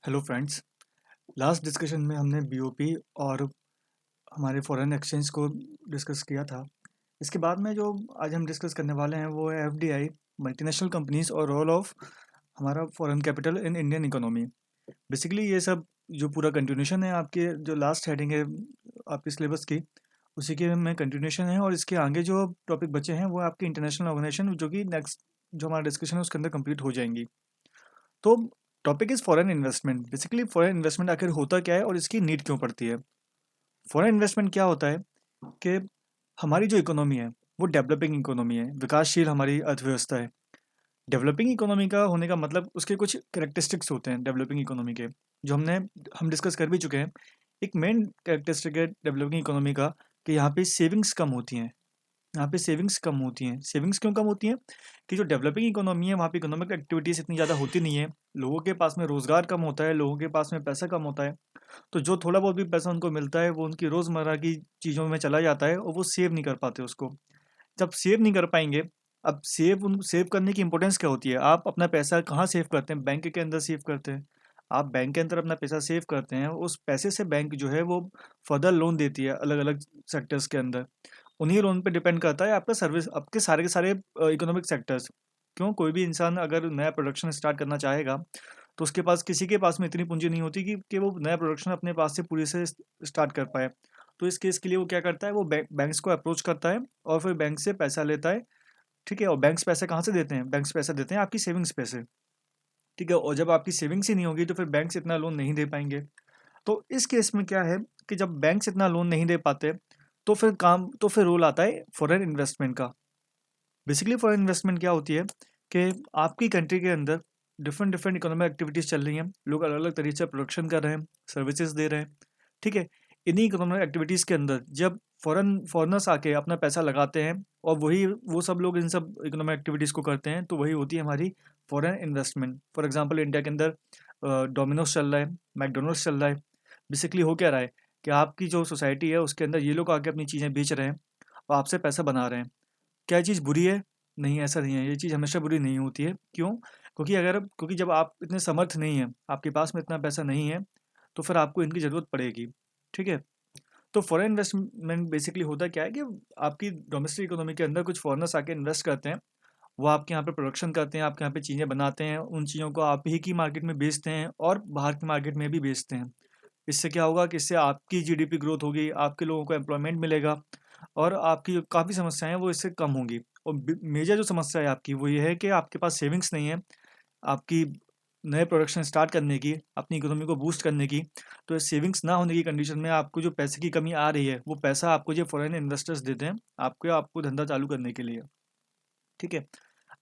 Hello friends. Last discussion में हमने BOP और हमारे फॉरेन एक्सचेंज को डिस्कस किया था। इसके बाद में जो आज हम डिस्कस करने वाले हैं वो है एफडीआई, मल्टीनेशनल कंपनीज और रोल ऑफ हमारा foreign capital in Indian economy. Basically ये सब जो पूरा कंटिन्यूशन है, आपके जो लास्ट हेडिंग है आपके सिलेबस की, उसी के में कंटिन्यूशन है। और इसके आगे जो टॉपिक बचे हैं वो आपकी इंटरनेशनल ऑर्गेनाइजेशन, जो कि नेक्स्ट जो हमारा डिस्कशन है उसके अंदर कंप्लीट हो जाएंगी। तो topic is foreign investment. Basically foreign investment आखिर होता क्या है और इसकी नीड क्यों पड़ती है। फॉरेन इन्वेस्टमेंट क्या होता है कि हमारी जो इकोनॉमी है वो डेवलपिंग इकोनॉमी है, विकासशील हमारी अर्थव्यवस्था है। डेवलपिंग इकोनॉमी का होने का मतलब उसके कुछ कैरेक्टरिस्टिक्स होते हैं डेवलपिंग इकोनॉमी के, जो हम डिस्कस कर भी चुके हैं। एक मेन कैरेक्टरिस्टिक है डेवलपिंग इकोनॉमी का कि यहाँ पे सेविंग्स कम होती हैं। यहाँ पे सेविंग्स कम होती हैं। सेविंग्स क्यों कम होती हैं? कि जो डेवलपिंग इकोनॉमी है वहाँ पे इकोनॉमिक एक्टिविटीज़ इतनी ज़्यादा होती नहीं है, लोगों के पास में रोज़गार कम होता है, लोगों के पास में पैसा कम होता है। तो जो थोड़ा बहुत भी पैसा उनको मिलता है वो उनकी रोज़मर्रा की चीज़ों में चला जाता है और वो सेव नहीं कर पाते उसको। जब सेव नहीं कर पाएंगे, अब सेव करने की इंपॉर्टेंस क्या होती है? आप अपना पैसा कहाँ सेव करते हैं? बैंक के अंदर सेव करते हैं। आप बैंक के अंदर अपना पैसा सेव करते हैं, उस पैसे से बैंक जो है वो फर्दर लोन देती है अलग अलग सेक्टर्स के अंदर। उन्हीं लोन पे डिपेंड करता है आपका सर्विस, आपके सारे के सारे इकोनॉमिक सेक्टर्स। क्यों? कोई भी इंसान अगर नया प्रोडक्शन स्टार्ट करना चाहेगा तो उसके पास, किसी के पास में इतनी पूंजी नहीं होती कि वो नया प्रोडक्शन अपने पास से पूरी से स्टार्ट कर पाए। तो इस केस के लिए वो क्या करता है, वो बैंक्स को अप्रोच करता है और फिर बैंक से पैसा लेता है। ठीक है? और बैंक्स पैसा कहाँ से देते हैं? बैंक्स पैसा देते हैं आपकी सेविंग्स पे से। ठीक है? और जब आपकी सेविंग्स ही नहीं होगी तो फिर बैंक्स इतना लोन नहीं दे पाएंगे। तो इस केस में क्या है कि जब बैंक्स इतना लोन नहीं दे पाते तो फिर रोल आता है फॉरेन इन्वेस्टमेंट का। बेसिकली फॉरेन इन्वेस्टमेंट क्या होती है कि आपकी कंट्री के अंदर डिफरेंट डिफरेंट इकोनॉमिक एक्टिविटीज़ चल रही हैं, लोग अलग अलग तरीके से प्रोडक्शन कर रहे हैं, सर्विसेज दे रहे हैं। ठीक है? इन्हीं इकोनॉमिक एक्टिविटीज़ के अंदर जब फॉरेनर्स आके अपना पैसा लगाते हैं और वो सब लोग इन सब इकोनॉमिक एक्टिविटीज़ को करते हैं, तो वही होती है हमारी foreign investment. For example India के अंदर डोमिनोज चल रहा है, मैकडोनल्ड्स चल रहा है। बेसिकली हो क्या रहा है कि आपकी जो सोसाइटी है उसके अंदर ये लोग आके अपनी चीज़ें बेच रहे हैं और आपसे पैसा बना रहे हैं। क्या ये चीज़ बुरी है? नहीं, ऐसा नहीं है। ये चीज़ हमेशा बुरी नहीं होती है। क्यों? क्योंकि जब आप इतने समर्थ नहीं हैं, आपके पास में इतना पैसा नहीं है, तो फिर आपको इनकी ज़रूरत पड़ेगी। ठीक है? तो फॉरेन इन्वेस्टमेंट बेसिकली होता क्या है कि आपकी डोमेस्टिक इकोनॉमी के अंदर कुछ फॉरेनर्स आके इन्वेस्ट करते हैं। वो आपके यहाँ पे प्रोडक्शन करते हैं, आपके यहाँ पे चीज़ें बनाते हैं, उन चीज़ों को आप ही की मार्केट में बेचते हैं और बाहर की मार्केट में भी बेचते हैं। इससे क्या होगा कि इससे आपकी जीडीपी ग्रोथ होगी, आपके लोगों को एम्प्लॉयमेंट मिलेगा और आपकी जो काफ़ी समस्याएं हैं वो इससे कम होंगी। और मेजर जो समस्या है आपकी वो ये है कि आपके पास सेविंग्स नहीं है आपकी नए प्रोडक्शन स्टार्ट करने की, अपनी इकोनॉमी को बूस्ट करने की। तो सेविंग्स ना होने की कंडीशन में आपको जो पैसे की कमी आ रही है वो पैसा आपको जो फॉरेन इन्वेस्टर्स देते हैं आपको आपको धंधा चालू करने के लिए। ठीक है?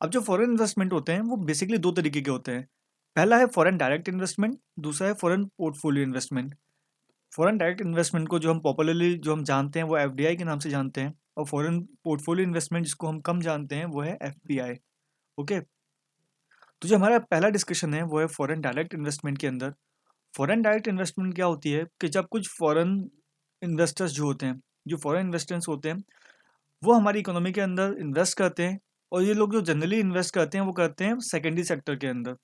अब जो फॉरेन इन्वेस्टमेंट होते हैं वो बेसिकली दो तरीके के होते हैं। पहला है फॉरेन डायरेक्ट इन्वेस्टमेंट, दूसरा है foreign portfolio investment. Foreign direct investment को जो हम जानते हैं वो एफडीआई के नाम से जानते हैं, और फॉरेन पोर्टफोलियो इन्वेस्टमेंट जिसको हम कम जानते हैं वो है एफपीआई। ओके? तो जो हमारा पहला डिस्कशन है वो है फॉरेन डायरेक्ट इन्वेस्टमेंट के अंदर। फॉरेन डायरेक्ट इन्वेस्टमेंट क्या होती है कि जब कुछ फॉरेन इन्वेस्टर्स जो होते हैं, जो फॉरेन इन्वेस्टर्स होते हैं, वो हमारी इकोनॉमी के अंदर इन्वेस्ट करते हैं। और ये लोग जो जनरली इन्वेस्ट करते हैं वो करते हैं सेकेंडरी सेक्टर के अंदर,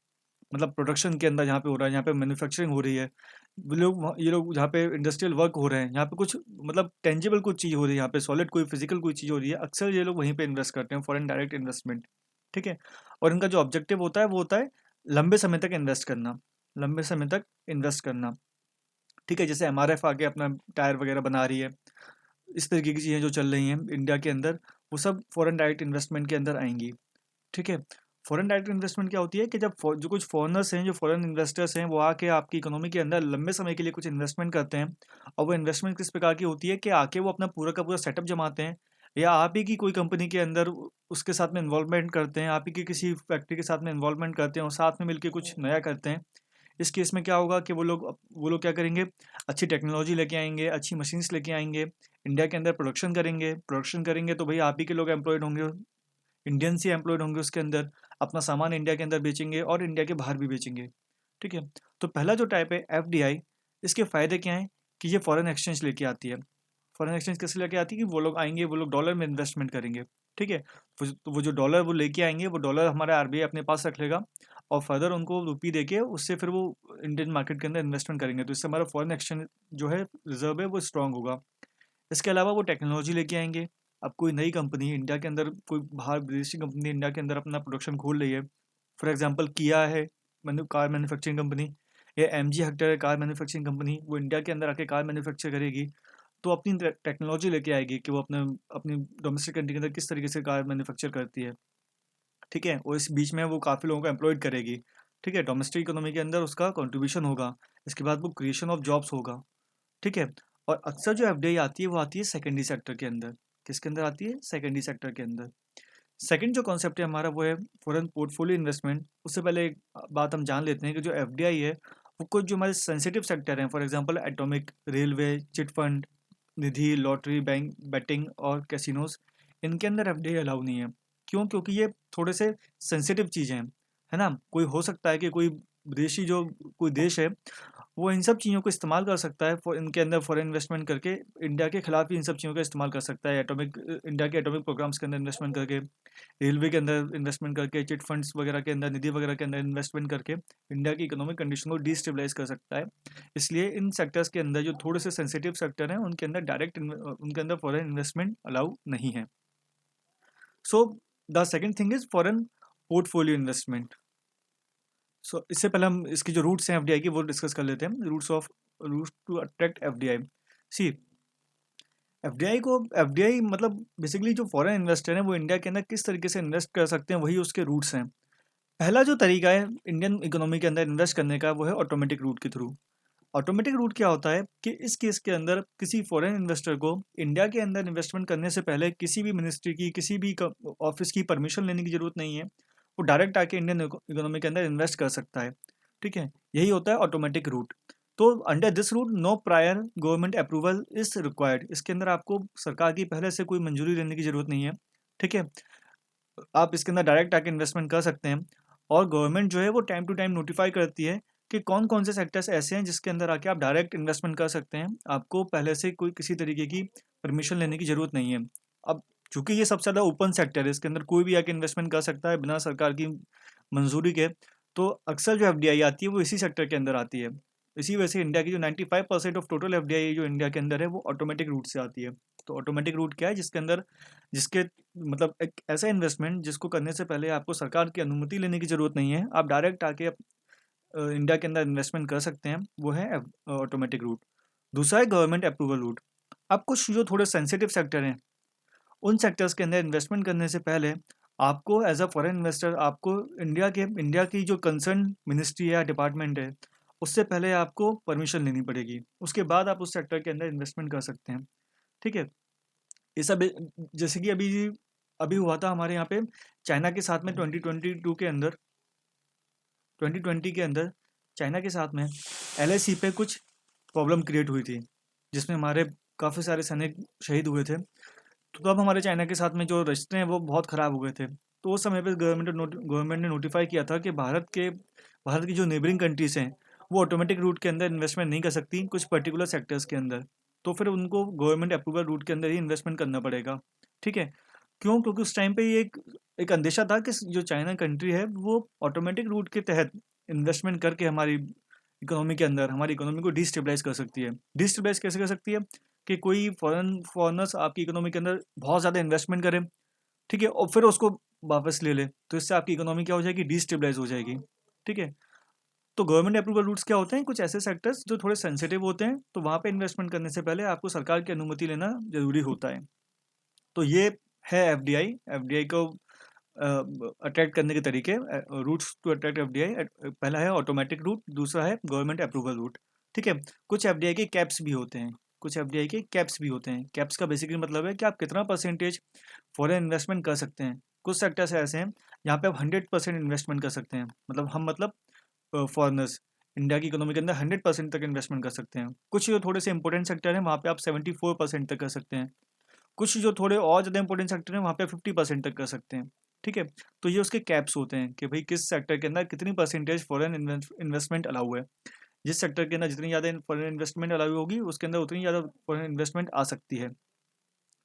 मतलब प्रोडक्शन के अंदर, जहाँ पे हो रहा है, जहाँ पे मैन्युफैक्चरिंग हो रही है। ये लोग जहाँ पे इंडस्ट्रियल वर्क हो रहे हैं, जहाँ पे कुछ मतलब टेंजिबल कुछ चीज़ हो रही है, यहाँ पे सॉलिड कोई फिजिकल कोई चीज़ हो रही है, अक्सर ये लोग वहीं पे इन्वेस्ट करते हैं, फॉरेन डायरेक्ट इन्वेस्टमेंट। ठीक है? और इनका जो ऑब्जेक्टिव होता है वो होता है लंबे समय तक इन्वेस्ट करना, लंबे समय तक इन्वेस्ट करना। ठीक है? जैसे एमआरएफ आके अपना टायर वगैरह बना रही है, इस तरीके की चीज़ें जो चल रही हैं इंडिया के अंदर, वो सब फॉरेन डायरेक्ट इन्वेस्टमेंट के अंदर आएंगी। ठीक है? फॉरेन डायरेक्ट इन्वेस्टमेंट क्या होती है कि जो कुछ फॉरेनर्स हैं, जो फॉरेन इन्वेस्टर्स हैं, वो आके आपकी इकोनॉमी के अंदर लंबे समय के लिए कुछ इन्वेस्टमेंट करते हैं। और वो इन्वेस्टमेंट किस प्रकार की होती है कि आके वो अपना पूरा का पूरा सेटअप जमाते हैं, या आप ही की कोई कंपनी के अंदर उसके साथ में इन्वॉल्वमेंट करते हैं, आप ही की किसी फैक्ट्री के साथ में इन्वॉल्वमेंट करते हैं और साथ में मिलकर कुछ नया करते हैं। इस केस में क्या होगा कि वो लोग क्या करेंगे, अच्छी टेक्नोलॉजी लेके आएंगे, अच्छी मशीन्स लेके आएंगे, इंडिया के अंदर प्रोडक्शन करेंगे तो भाई आप ही के लोग एम्प्लॉयड होंगे, इंडियंस ही एम्प्लॉयड होंगे उसके अंदर, अपना सामान इंडिया के अंदर बेचेंगे और इंडिया के बाहर भी बेचेंगे। ठीक है? तो पहला जो टाइप है एफडीआई, इसके फ़ायदे क्या हैं कि ये फॉरेन एक्सचेंज लेके आती है। फॉरेन एक्सचेंज कैसे लेके आती है कि वो लोग आएंगे, वो लोग डॉलर में इन्वेस्टमेंट करेंगे। ठीक है? तो वो जो डॉलर वो लेके आएंगे, वो डॉलर हमारा आरबीआई अपने पास रख लेगा और फर्दर उनको रुपी देके उससे फिर वो इंडियन मार्केट के अंदर इन्वेस्टमेंट करेंगे, तो इससे हमारा फॉरेन एक्सचेंज जो है रिजर्व है वो स्ट्रांग होगा। इसके अलावा वो टेक्नोलॉजी लेके आएंगे। अब कोई नई कंपनी इंडिया के अंदर, कोई बाहर विदेशी कंपनी इंडिया के अंदर अपना प्रोडक्शन खोल रही है, फॉर एग्जांपल किया है कार मैन्युफैक्चरिंग कंपनी, या एमजी हेक्टर है कार मैन्युफैक्चरिंग कंपनी, वो इंडिया के अंदर आके कार मैन्युफैक्चर करेगी, तो अपनी टेक्नोलॉजी लेके आएगी कि वो अपनी डोमेस्टिक कंट्री के अंदर किस तरीके से कार मैन्युफैक्चर करती है। ठीक है, और इस बीच में वो काफ़ी लोगों को एम्प्लॉयड करेगी। ठीक है, डोमेस्टिक इकोनॉमी के अंदर उसका कंट्रीब्यूशन होगा। इसके बाद वो क्रिएशन ऑफ जॉब्स होगा। ठीक है, और अक्सर जो एफडीआई आती है वो आती है सेकेंडरी सेक्टर के अंदर। किसके अंदर आती है? सेकेंडरी सेक्टर के अंदर। सेकंड जो कॉन्सेप्ट है हमारा वो है फॉरेन पोर्टफोलियो इन्वेस्टमेंट। उससे पहले एक बात हम जान लेते हैं कि जो एफडीआई है वो कुछ जो हमारे सेंसिटिव सेक्टर हैं, for example atomic, railway, chit fund, nidhi, lottery, bank, betting और कैसीनोज, इनके अंदर एफडीआई अलाउ नहीं है। क्यों? क्योंकि ये थोड़े से सेंसिटिव चीज़ें हैं, है ना। कोई हो सकता है कि कोई विदेशी जो कोई देश है वो इन सब चीज़ों को इस्तेमाल कर सकता है, इनके अंदर फॉरेन इन्वेस्टमेंट करके इंडिया के खिलाफ ही इन सब चीज़ों का इस्तेमाल कर सकता है। इंडिया के एटॉमिक प्रोग्राम्स के अंदर इन्वेस्टमेंट करके, रेलवे के अंदर इन्वेस्टमेंट करके, चिट फंड्स वगैरह के अंदर, निधि वगैरह के अंदर इन्वेस्टमेंट करके इंडिया की इकोनॉमिक कंडीशन को डिस्टेबलाइज कर सकता है। इसलिए इन सेक्टर्स के अंदर जो थोड़े से सेंसिटिव सेक्टर हैं उनके अंदर फॉरेन इन्वेस्टमेंट अलाउ नहीं है। So the second thing is foreign portfolio investment. So इससे पहले हम इसकी जो रूट्स हैं एफडीआई की वो डिस्कस कर लेते हैं। Routes to attract FDI. See, FDI मतलब बेसिकली जो फॉरेन इन्वेस्टर हैं वो इंडिया के अंदर किस तरीके से इन्वेस्ट कर सकते हैं, वही उसके रूट्स हैं। पहला जो तरीका है इंडियन इकोनॉमी के अंदर इन्वेस्ट करने का वो है ऑटोमेटिक रूट के थ्रू। ऑटोमेटिक रूट क्या होता है कि इस केस के अंदर किसी फॉरेन इन्वेस्टर को इंडिया के अंदर इन्वेस्टमेंट करने से पहले किसी भी मिनिस्ट्री की, किसी भी ऑफिस की परमिशन लेने की जरूरत नहीं है। वो डायरेक्ट आके इंडियन इकोनॉमी के अंदर इन्वेस्ट कर सकता है। ठीक है, यही होता है ऑटोमेटिक रूट। तो under this route no prior government approval is required. इसके अंदर आपको सरकार की पहले से कोई मंजूरी लेने की जरूरत नहीं है। ठीक है, आप इसके अंदर डायरेक्ट आके इन्वेस्टमेंट कर सकते हैं। और गवर्नमेंट जो है वो टाइम टू टाइम नोटिफाई करती है कि कौन कौन से सेक्टर्स ऐसे हैं जिसके अंदर आके आप डायरेक्ट इन्वेस्टमेंट कर सकते हैं। आपको पहले से कोई किसी तरीके की परमिशन लेने की ज़रूरत नहीं है। अब चूंकि ये सबसे ज़्यादा ओपन सेक्टर है, इसके अंदर कोई भी आके इन्वेस्टमेंट कर सकता है बिना सरकार की मंजूरी के, तो अक्सर जो एफडीआई आती है वो इसी सेक्टर के अंदर आती है। इसी वजह से इंडिया की जो 95% ऑफ टोटल एफडीआई जो इंडिया के अंदर है वो ऑटोमेटिक रूट से आती है। तो ऑटोमेटिक रूट क्या है? जिसके मतलब एक ऐसा इन्वेस्टमेंट जिसको करने से पहले आपको सरकार की अनुमति लेने की ज़रूरत नहीं है, आप डायरेक्ट आके इंडिया के अंदर इन्वेस्टमेंट कर सकते हैं, वो है ऑटोमेटिक रूट। दूसरा है गवर्नमेंट अप्रूवल रूट। अब कुछ जो थोड़े सेंसिटिव सेक्टर हैं उन सेक्टर्स के अंदर इन्वेस्टमेंट करने से पहले आपको एज अ फॉरेन इन्वेस्टर आपको इंडिया की जो कंसर्न मिनिस्ट्री या डिपार्टमेंट है उससे पहले आपको परमिशन लेनी पड़ेगी। उसके बाद आप उस सेक्टर के अंदर इन्वेस्टमेंट कर सकते हैं। ठीक है, ये सब जैसे कि अभी अभी हुआ था हमारे यहाँ पे चाइना के साथ में 2022 के अंदर 2020 के अंदर चाइना के साथ में एलएसी पे कुछ प्रॉब्लम क्रिएट हुई थी जिसमें हमारे काफ़ी सारे सैनिक शहीद हुए थे। तो तब हमारे चाइना के साथ में जो रिश्ते हैं वो बहुत ख़राब हो गए थे। तो उस समय पे गवर्नमेंट ने नोटिफाई किया था कि भारत की जो नेबरिंग कंट्रीज़ हैं वो ऑटोमेटिक रूट के अंदर इन्वेस्टमेंट नहीं कर सकती कुछ पर्टिकुलर सेक्टर्स के अंदर। तो फिर उनको गवर्नमेंट अप्रूवल रूट के अंदर ही इन्वेस्टमेंट करना पड़ेगा। ठीक है, क्यों? क्योंकि उस टाइम पे ये एक अंदेशा था कि जो चाइना कंट्री है वो ऑटोमेटिक रूट के तहत इन्वेस्टमेंट करके हमारी इकोनॉमी के अंदर हमारी इकोनॉमी को डिस्टेबलाइज कर सकती है। डिस्टेबलाइज कैसे कर सकती है? कि कोई फॉरेनर्स आपकी इकोनॉमी के अंदर बहुत ज़्यादा इन्वेस्टमेंट करें, ठीक है, और फिर उसको वापस ले ले, तो इससे आपकी इकोनॉमी क्या हो जाएगी? डिस्टेबलाइज हो जाएगी। ठीक है, तो गवर्नमेंट अप्रूवल रूट्स क्या होते हैं? कुछ ऐसे सेक्टर्स जो थोड़े सेंसिटिव होते हैं, तो वहाँ पे इन्वेस्टमेंट करने से पहले आपको सरकार की अनुमति लेना जरूरी होता है। तो ये है एफडीआई को अट्रैक्ट करने के तरीके, रूट्स टू अट्रैक्ट एफडीआई। पहला है ऑटोमेटिक रूट, दूसरा है गवर्नमेंट अप्रूवल रूट। ठीक है, कुछ एफडीआई के कैप्स भी होते हैं। कैप्स का बेसिकली मतलब है कि आप कितना परसेंटेज फॉरेन इन्वेस्टमेंट कर सकते हैं। कुछ सेक्टर्स ऐसे हैं जहाँ पे आप 100% इन्वेस्टमेंट कर सकते हैं, मतलब फॉरेनर्स इंडिया की इकोनॉमी के अंदर 100% तक इन्वेस्टमेंट कर सकते हैं। कुछ जो थोड़े से इंपॉर्टेंट सेक्टर हैं वहाँ पे आप 74% तक कर सकते हैं। कुछ जो थोड़े और ज़्यादा इंपॉर्टेंट सेक्टर हैं वहाँ पे 50% तक कर सकते हैं। ठीक है, तो ये उसके कैप्स होते हैं कि भाई किस सेक्टर के अंदर कितनी परसेंटेज फॉरेन इन्वेस्टमेंट अलाउ है। जिस सेक्टर के अंदर जितनी ज़्यादा फॉरेन इन्वेस्टमेंट अलाउ होगी उसके अंदर उतनी ज़्यादा फॉरेन इन्वेस्टमेंट आ सकती है।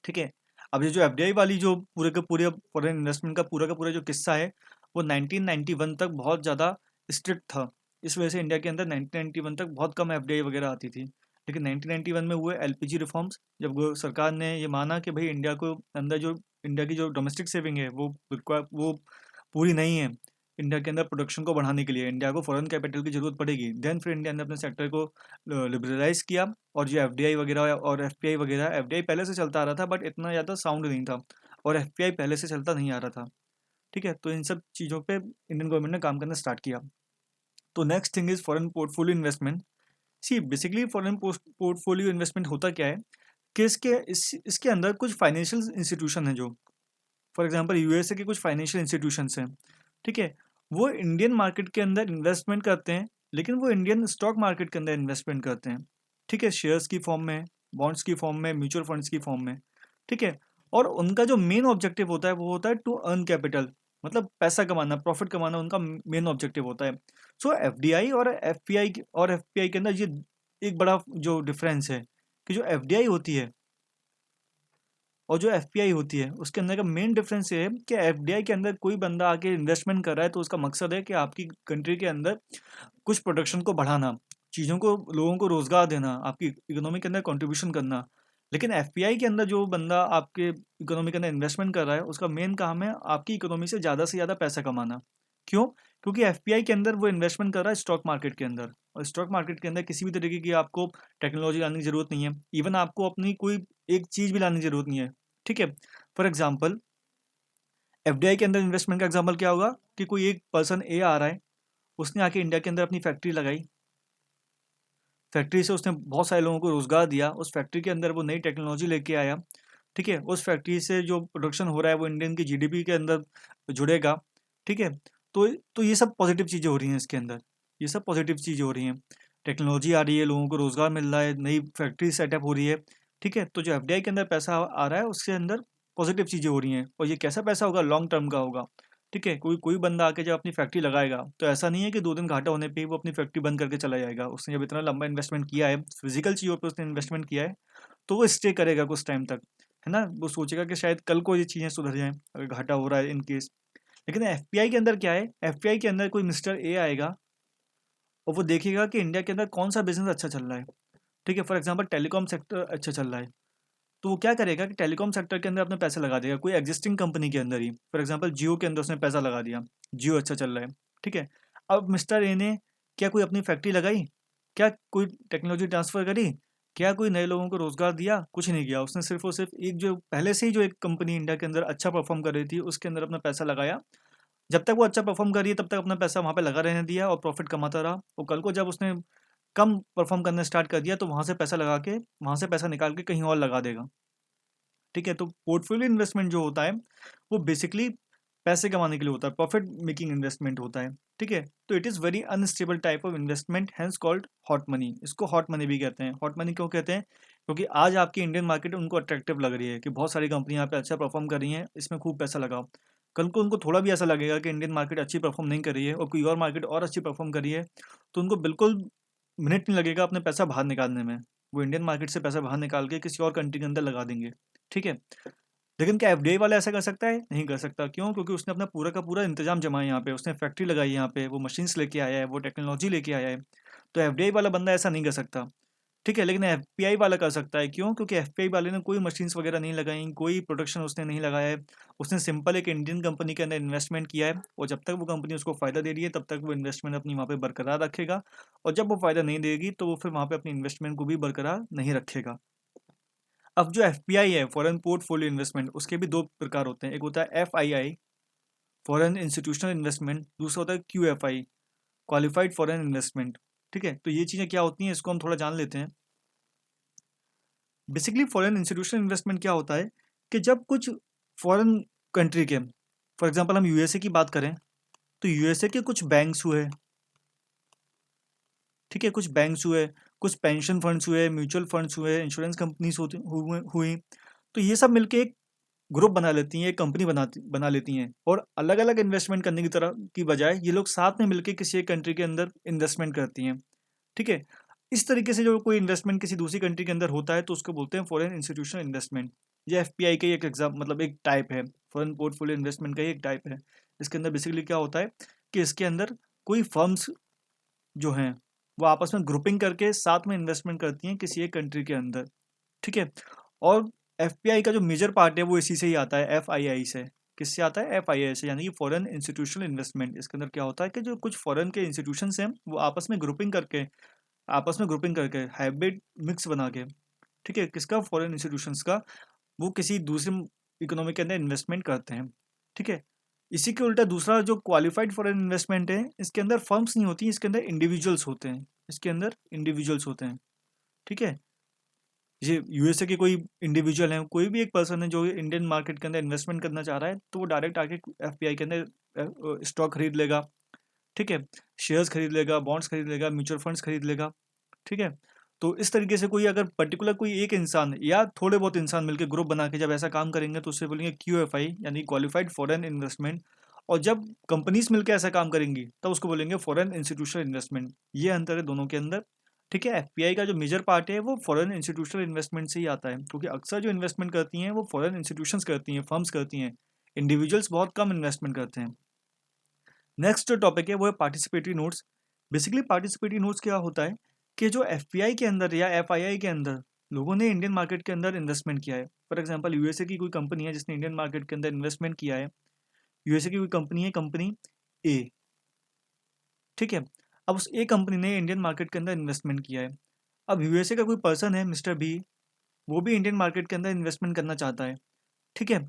ठीक है, अब ये जो एफडीआई वाली जो पूरे के पूरे फॉरेन इन्वेस्टमेंट का पूरा जो किस्सा है वो 1991 तक बहुत ज़्यादा स्ट्रिक्ट था। इस वजह से इंडिया के अंदर 1991 तक बहुत कम एफडीआई वगैरह आती थी। लेकिन 1991 में हुए एलपीजी रिफॉर्म्स, जब सरकार ने ये माना कि भाई इंडिया को अंदर जो इंडिया की जो डोमेस्टिक सेविंग है वो पूरी नहीं है, इंडिया के अंदर प्रोडक्शन को बढ़ाने के लिए इंडिया को फॉरेन कैपिटल की जरूरत पड़ेगी। देन फिर इंडिया ने अपने सेक्टर को लिबरलाइज किया, और जो एफडीआई वगैरह और एफपीआई वगैरह, एफडीआई पहले से चलता आ रहा था बट इतना ज़्यादा साउंड नहीं था, और एफपीआई पहले से चलता नहीं आ रहा था। ठीक है, तो इन सब चीज़ों पे इंडियन गवर्नमेंट ने काम करना स्टार्ट किया। तो next thing is foreign portfolio investment. See basically foreign portfolio investment होता क्या है कि इसके अंदर कुछ फाइनेंशियल इंस्टीट्यूशन है, जो फॉर एग्जांपल यूएसए के कुछ फाइनेंशियल इंस्टीट्यूशंस हैं। ठीक है, वो इंडियन मार्केट के अंदर इन्वेस्टमेंट करते हैं, लेकिन वो इंडियन स्टॉक मार्केट के अंदर इन्वेस्टमेंट करते हैं। ठीक है, शेयर्स की फॉर्म में, बॉन्ड्स की फॉर्म में, म्यूचुअल फंड्स की फॉर्म में। ठीक है, और उनका जो मेन ऑब्जेक्टिव होता है वो होता है टू अर्न कैपिटल, मतलब पैसा कमाना, प्रॉफिट कमाना उनका मेन ऑब्जेक्टिव होता है। सो एफडीआई और एफपीआई के अंदर ये एक बड़ा जो डिफरेंस है कि जो एफडीआई होती है और जो एफपीआई होती है, उसके अंदर का मेन डिफरेंस ये है कि एफडीआई के अंदर कोई बंदा आके इन्वेस्टमेंट कर रहा है तो उसका मकसद है कि आपकी कंट्री के अंदर कुछ प्रोडक्शन को बढ़ाना, चीज़ों को, लोगों को रोजगार देना, आपकी इकोनॉमी के अंदर कंट्रीब्यूशन करना। लेकिन एफपीआई के अंदर जो बंदा आपके इकोनॉमी के अंदर इन्वेस्टमेंट कर रहा है, उसका मेन काम है आपकी इकोनॉमी से ज़्यादा पैसा कमाना। क्यों? क्योंकि एफपीआई के अंदर वो इन्वेस्टमेंट कर रहा है स्टॉक मार्केट के अंदर, और स्टॉक मार्केट के अंदर किसी भी तरीके की आपको टेक्नोलॉजी लाने की जरूरत नहीं है, इवन आपको अपनी कोई एक चीज़ भी लाने की जरूरत नहीं है। ठीक है, फॉर एग्जाम्पल एफडीआई के अंदर इन्वेस्टमेंट का एग्जाम्पल क्या होगा कि कोई एक पर्सन ए आ रहा है, उसने आके इंडिया के अंदर अपनी फैक्ट्री लगाई, फैक्ट्री से उसने बहुत सारे लोगों को रोजगार दिया, उस फैक्ट्री के अंदर वो नई टेक्नोलॉजी लेके आया। ठीक है, उस फैक्ट्री से जो प्रोडक्शन हो रहा है वो इंडियन की जीडीपी के अंदर जुड़ेगा। ठीक है, तो ये सब पॉजिटिव चीज़ें हो रही हैं इसके अंदर, ये सब पॉजिटिव चीज़ें हो रही हैं। टेक्नोलॉजी आ रही है, लोगों को रोजगार मिल रहा है, नई फैक्ट्री सेटअप हो रही है। ठीक है, तो जो एफडीआई के अंदर पैसा आ रहा है उसके अंदर पॉजिटिव चीज़ें हो रही हैं, और ये कैसा पैसा होगा? लॉन्ग टर्म का होगा। ठीक है, कोई कोई बंदा आके जब अपनी फैक्ट्री लगाएगा तो ऐसा नहीं है कि 2 दिन घाटा होने पे ही वो अपनी फैक्ट्री बंद करके चला जाएगा। उसने जब इतना लंबा इन्वेस्टमेंट किया है, फिजिकल चीज़ों पे उसने इन्वेस्टमेंट किया है, तो वो स्टे करेगा कुछ टाइम तक, है ना? वो सोचेगा कि शायद कल को ये चीज़ें सुधर जाएँ, अगर घाटा हो रहा है इन केस। लेकिन एफपीआई के अंदर क्या है? एफपीआई के अंदर कोई मिस्टर ए आएगा और वो देखेगा कि इंडिया के अंदर कौन-सा बिज़नेस अच्छा चल रहा है। ठीक है, फॉर एग्ज़ाम्पल टेलीकॉम सेक्टर अच्छा चल रहा है, तो वो क्या करेगा कि टेलीकॉम सेक्टर के अंदर अपने पैसे लगा देगा, कोई एग्जिस्टिंग कंपनी के अंदर ही। फॉर एग्जांपल जियो के अंदर उसने पैसा लगा दिया, जियो अच्छा चल रहा है। ठीक है, अब मिस्टर ए ने क्या कोई अपनी फैक्ट्री लगाई? क्या कोई टेक्नोलॉजी ट्रांसफ़र करी? क्या कोई नए लोगों को रोज़गार दिया? कुछ नहीं किया। उसने सिर्फ़ और सिर्फ़ एक जो पहले से ही जो एक कंपनी इंडिया के अंदर अच्छा परफ़ॉर्म कर रही थी, उसके अंदर अपना पैसा लगाया। जब तक वो अच्छा परफ़ॉर्म कर रही है, तब तक अपना पैसा वहाँ पे लगा रहने दिया और प्रॉफ़िट कमाता रहा। और कल को जब उसने कम परफ़ॉर्म करना स्टार्ट कर दिया, तो वहाँ से पैसा लगा के, वहाँ से पैसा निकाल के कहीं और लगा देगा। ठीक है, तो पोर्टफोलियो इन्वेस्टमेंट जो होता है वो बेसिकली पैसे कमाने के लिए होता है, प्रॉफिट मेकिंग इन्वेस्टमेंट होता है। ठीक है, तो it is very unstable type of investment, hence called hot money. इसको हॉट मनी भी कहते हैं। हॉट मनी क्यों कहते हैं? क्योंकि आज आपकी इंडियन मार्केट उनको अट्रैक्टिव लग रही है कि बहुत सारी कंपनी यहाँ पे अच्छा परफॉर्म कर रही हैं, इसमें खूब पैसा लगाओ। कल को उनको थोड़ा भी ऐसा लगेगा कि इंडियन मार्केट अच्छी परफॉर्म नहीं कर रही है और कोई और मार्केट और अच्छी परफॉर्म कर रही है, तो उनको बिल्कुल मिनट नहीं लगेगा अपने पैसा बाहर निकालने में। वो इंडियन मार्केट से पैसा बाहर निकाल के किसी और कंट्री के अंदर लगा देंगे। ठीक है, लेकिन क्या एफडीआई वाला ऐसा कर सकता है? नहीं कर सकता। क्यों? क्योंकि उसने अपना पूरा का पूरा इंतजाम जमा है यहाँ पे, उसने फैक्ट्री लगाई है यहाँ पे, वो मशीन्स लेके आया है, वो टेक्नोलॉजी लेके आया है। तो एफडीआई वाला बंदा ऐसा नहीं कर सकता। ठीक है, लेकिन एफपीआई वाला कर सकता है। क्यों? क्योंकि एफपीआई वाले ने कोई मशीन्स वगैरह नहीं लगाई, कोई प्रोडक्शन उसने नहीं लगाया है। उसने सिंपल एक इंडियन कंपनी के अंदर इन्वेस्टमेंट किया है, और जब तक वो कंपनी उसको फ़ायदा दे रही है तब तक वो इन्वेस्टमेंट अपनी वहाँ पे बरकरार रखेगा, और जब वो फ़ायदा नहीं देगी तो वो फिर वहाँ पे अपनी इन्वेस्टमेंट को भी बरकरार नहीं रखेगा। अब जो एफपीआई है, फॉरेन पोर्टफोलियो इन्वेस्टमेंट, उसके भी 2 प्रकार होते हैं। एक होता है एफआईआई, फॉरेन इंस्टीट्यूशनल इन्वेस्टमेंट, दूसरा होता है क्यूएफआई, क्वालिफाइड फॉरेन इन्वेस्टमेंट। ठीक है, तो ये चीज़ें क्या होती हैं इसको हम थोड़ा जान लेते हैं। बेसिकली फॉरेन इंस्टीट्यूशनल इन्वेस्टमेंट क्या होता है कि जब कुछ फॉरेन कंट्री के, फॉर एग्जांपल हम यूएसए की बात करें, तो यूएसए के कुछ बैंक्स हुए, ठीक है, कुछ बैंक्स हुए, कुछ पेंशन फंड्स हुए, म्यूचुअल फंड्स हुए, इंश्योरेंस कंपनीज होती हुई, तो ये सब मिलके एक ग्रुप बना लेती हैं, एक कंपनी बना लेती हैं, और अलग अलग इन्वेस्टमेंट करने की तरह की बजाय ये लोग साथ में मिलके किसी एक कंट्री के अंदर इन्वेस्टमेंट करती हैं। ठीक है, इस तरीके से जो कोई इन्वेस्टमेंट किसी दूसरी कंट्री के अंदर होता है तो उसको बोलते हैं फॉरेन इंस्टीट्यूशनल इन्वेस्टमेंट। ये एफपीआई का ही एक एग्जाम, मतलब एक टाइप है, फॉरेन पोर्टफोलियो इन्वेस्टमेंट का ही एक टाइप है। इसके अंदर बेसिकली क्या होता है कि इसके अंदर कोई फर्म्स जो हैं वो आपस में ग्रुपिंग करके साथ में इन्वेस्टमेंट करती हैं किसी एक कंट्री के अंदर, ठीक है। और एफपीआई का जो मेजर पार्ट है वो इसी से ही आता है, एफआईआई से। किससे आता है? एफआईआई से, यानी कि फॉरेन इंस्टीट्यूशनल इन्वेस्टमेंट। इसके अंदर क्या होता है कि जो कुछ फॉरेन के इंस्टीट्यूशंस हैं वो आपस में ग्रुपिंग करके हाइब्रिड मिक्स बना के, ठीक है, किसका? फॉरेन इंस्टीट्यूशंस का, वो किसी दूसरे इकोनॉमी के अंदर इन्वेस्टमेंट करते हैं, ठीक है। इसी के उल्टा दूसरा जो क्वालिफाइड फॉरेन इन्वेस्टमेंट है, इसके अंदर फर्म्स नहीं होती, इसके अंदर इंडिविजुअल्स होते हैं, ठीक है। ये यूएसए के कोई इंडिविजुअल है, कोई भी एक पर्सन है जो इंडियन मार्केट के अंदर इन्वेस्टमेंट करना चाह रहा है, तो वो डायरेक्ट आके एफपीआई के अंदर स्टॉक खरीद लेगा, ठीक है, शेयर्स खरीद लेगा, बॉन्ड्स खरीद लेगा, म्यूचुअल फंड्स खरीद लेगा, ठीक है। तो इस तरीके से कोई अगर पर्टिकुलर कोई एक इंसान या थोड़े बहुत इंसान मिलकर ग्रुप बना के जब ऐसा काम करेंगे तो उसे बोलेंगे क्यूएफआई, यानी क्वालिफाइड फॉरेन इन्वेस्टमेंट। और जब कंपनीज मिलकर ऐसा काम करेंगी तब उसको बोलेंगे फॉरेन इंस्टीट्यूशनल इन्वेस्टमेंट। ये अंतर है दोनों के अंदर, ठीक है। एफपीआई का जो मेजर पार्ट है वो फॉरेन इंस्टीट्यूशनल इन्वेस्टमेंट से ही आता है, क्योंकि अक्सर जो इन्वेस्टमेंट करती हैं वो फॉरेन इंस्टीट्यूशंस करती हैं, फर्म्स करती हैं, इंडिविजुअल्स बहुत कम इन्वेस्टमेंट करते हैं। नेक्स्ट जो टॉपिक है वो है participatory notes. Basically participatory notes क्या होता है कि जो एफपीआई के अंदर या एफआईआई के अंदर लोगों ने इंडियन मार्केट के अंदर इन्वेस्टमेंट किया है, फॉर एग्जांपल यूएसए की कोई कंपनी है जिसने इंडियन मार्केट के अंदर इन्वेस्टमेंट किया है, यूएसए की कोई कंपनी है, कंपनी ए, ठीक है। अब उस ए कंपनी ने इंडियन मार्केट के अंदर इन्वेस्टमेंट किया है। अब यूएसए का कोई पर्सन है, मिस्टर बी, वो भी इंडियन मार्केट के अंदर इन्वेस्टमेंट करना चाहता है, ठीक है।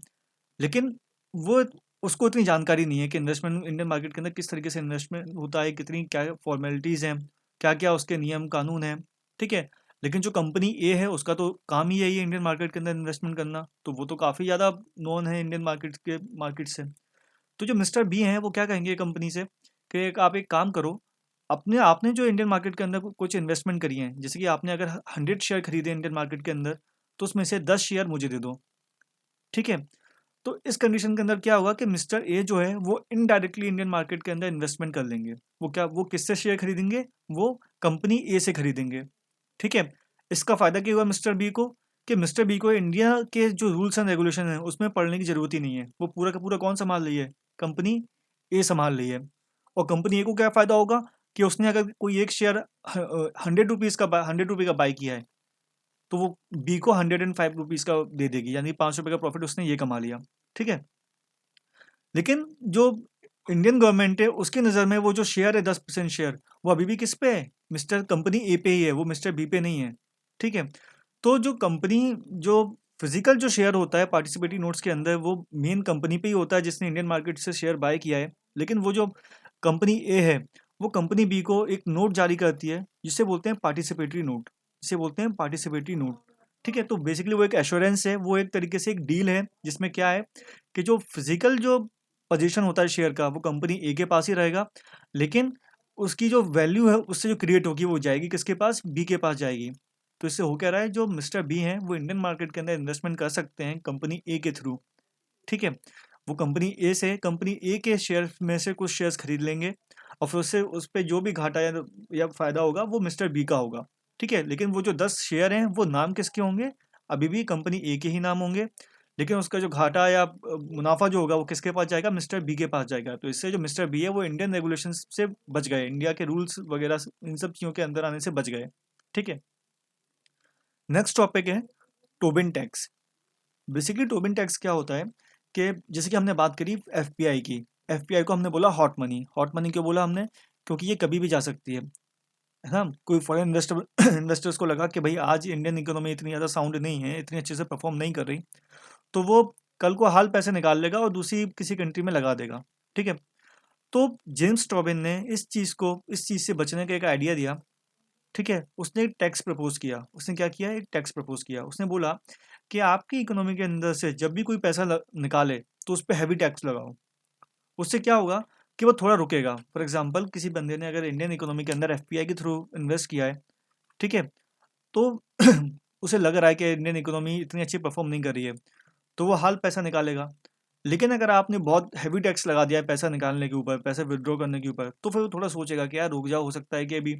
लेकिन वो उसको इतनी जानकारी नहीं है कि इन्वेस्टमेंट इंडियन मार्केट के अंदर किस तरीके से इन्वेस्टमेंट होता है, कितनी क्या फॉर्मेलिटीज़ हैं, क्या क्या उसके नियम कानून हैं, ठीक है। लेकिन जो कंपनी ए है उसका तो काम ही यही है इंडियन मार्केट के अंदर इन्वेस्टमेंट करना, तो वो तो काफ़ी ज़्यादा नोन है इंडियन मार्केट से। तो जो मिस्टर बी हैं वो क्या कहेंगे कंपनी से कि आप एक काम करो, अपने आपने जो इंडियन मार्केट के अंदर कुछ इन्वेस्टमेंट करी है, जैसे कि आपने अगर 100 शेयर खरीदे इंडियन मार्केट के अंदर, तो उसमें से 10 शेयर मुझे दे दो, ठीक है। तो इस कंडीशन के अंदर क्या होगा कि मिस्टर ए जो है वो इनडायरेक्टली इंडियन मार्केट के अंदर इन्वेस्टमेंट कर लेंगे। वो किससे शेयर खरीदेंगे? वो कंपनी ए से खरीदेंगे, ठीक है। इसका फ़ायदा क्या हुआ मिस्टर बी को कि मिस्टर बी को इंडिया के जो रूल्स एंड रेगुलेशन है उसमें पढ़ने की ज़रूरत ही नहीं है, वो पूरा का पूरा कौन संभाल रही है? कंपनी ए संभाल रही है। और कंपनी ए को क्या फ़ायदा होगा कि उसने अगर कोई एक शेयर 100 रुपये का बाई किया है, तो वो बी को 105 रुपीज़ का दे देगी, यानी 5 रुपये का प्रॉफिट उसने ये कमा लिया, ठीक है। लेकिन जो इंडियन गवर्नमेंट है उसकी नज़र में वो जो शेयर है 10% शेयर, वो अभी भी किस पे है? मिस्टर कंपनी ए पे ही है, वो मिस्टर बी पे नहीं है, ठीक है। तो जो कंपनी जो फिजिकल जो शेयर होता है पार्टिसिपेटरी नोट्स के अंदर, वो मेन कंपनी पे ही होता है जिसने इंडियन मार्केट से शेयर बाय किया है। लेकिन वो जो कंपनी ए है वो कंपनी बी को एक नोट जारी करती है जिसे बोलते हैं पार्टिसिपेटरी नोट, जिसे बोलते हैं पार्टिसिपेटरी नोट, ठीक है। तो बेसिकली वो एक एश्योरेंस है, वो एक तरीके से एक डील है जिसमें क्या है कि जो फिजिकल जो पोजीशन होता है शेयर का वो कंपनी ए के पास ही रहेगा, लेकिन उसकी जो वैल्यू है उससे जो क्रिएट होगी वो जाएगी किसके पास? बी के पास जाएगी। तो इससे हो क्या रहा है, जो मिस्टर बी हैं वो इंडियन मार्केट के अंदर इन्वेस्टमेंट कर सकते हैं कंपनी ए के थ्रू, ठीक है। वो कंपनी ए से कंपनी ए के शेयर में से कुछ शेयर्स खरीद लेंगे और फिर उससे उस पर जो भी घाटा या फ़ायदा होगा वो मिस्टर बी का होगा, ठीक है। लेकिन वो जो 10 शेयर हैं वो नाम किसके होंगे? अभी भी कंपनी ए के ही नाम होंगे, लेकिन उसका जो घाटा या मुनाफा जो होगा वो किसके पास जाएगा? मिस्टर बी के पास जाएगा। तो इससे जो मिस्टर बी है वो इंडियन रेगुलेशन से बच गए, इंडिया के रूल्स वगैरह इन सब चीज़ों के अंदर आने से बच गए, ठीक है। नेक्स्ट टॉपिक है Tobin tax. Basically Tobin tax क्या होता है कि जैसे कि हमने बात करी एफपीआई की, एफपीआई को हमने बोला हॉट मनी। हॉट मनी क्यों बोला हमने? क्योंकि ये कभी भी जा सकती है ना। कोई फॉरेन इन्वेस्टर्स को लगा कि भाई आज इंडियन इकोनॉमी इतनी ज़्यादा साउंड नहीं है, इतनी अच्छे से परफॉर्म नहीं कर रही, तो वो कल को हाल पैसे निकाल लेगा और दूसरी किसी कंट्री में लगा देगा, ठीक है। तो जेम्स टोबिन ने इस चीज़ से बचने का एक आइडिया दिया, ठीक है। उसने एक टैक्स प्रपोज किया। उसने क्या किया? एक टैक्स प्रपोज किया। उसने बोला कि आपकी इकोनॉमी के अंदर से जब भी कोई पैसा निकाले तो उस पर हैवी टैक्स लगाओ। उससे क्या होगा कि वो थोड़ा रुकेगा। फॉर एग्जांपल किसी बंदे ने अगर इंडियन इकोनॉमी के अंदर एफपीआई के थ्रू इन्वेस्ट किया है, ठीक है, तो उसे लग रहा है कि इंडियन इकोनॉमी इतनी अच्छी परफॉर्म नहीं कर रही है, तो वो हाल पैसा निकालेगा। लेकिन अगर आपने बहुत हैवी टैक्स लगा दिया है पैसा निकालने के ऊपर, पैसा विड्रॉ करने के ऊपर, तो फिर वो थोड़ा सोचेगा कि यार रुक जाओ, हो सकता है कि अभी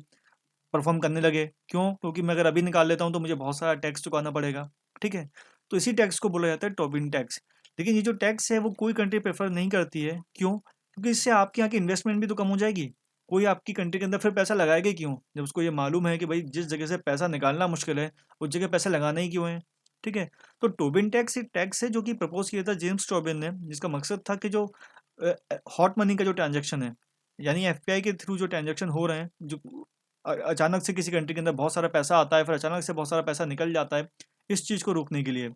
परफॉर्म करने लगे। क्यों? क्योंकि मैं अगर अभी निकाल लेता हूँ तो मुझे बहुत सारा टैक्स चुकाना पड़ेगा, ठीक है। तो इसी टैक्स को बोला जाता है टोबिन टैक्स। लेकिन ये जो टैक्स है वो कोई कंट्री प्रेफर नहीं करती है। क्यों? क्योंकि इससे आपके यहाँ की इन्वेस्टमेंट भी तो कम हो जाएगी। कोई आपकी कंट्री के अंदर फिर पैसा लगाएगा ही क्यों, जब उसको ये मालूम है कि भाई जिस जगह से पैसा निकालना मुश्किल है उस जगह पैसा लगाना ही क्यों है। ठीक है। तो टोबिन टैक्स एक टैक्स है जो कि प्रपोज किया था जेम्स टोबिन ने, जिसका मकसद था कि जो हॉट मनी का जो ट्रांजेक्शन है, यानी एफपीआई के थ्रू जो ट्रांजेक्शन हो रहे हैं, जो अचानक से किसी कंट्री के अंदर बहुत सारा पैसा आता है फिर अचानक से बहुत सारा पैसा निकल जाता है, इस चीज़ को रोकने के लिए।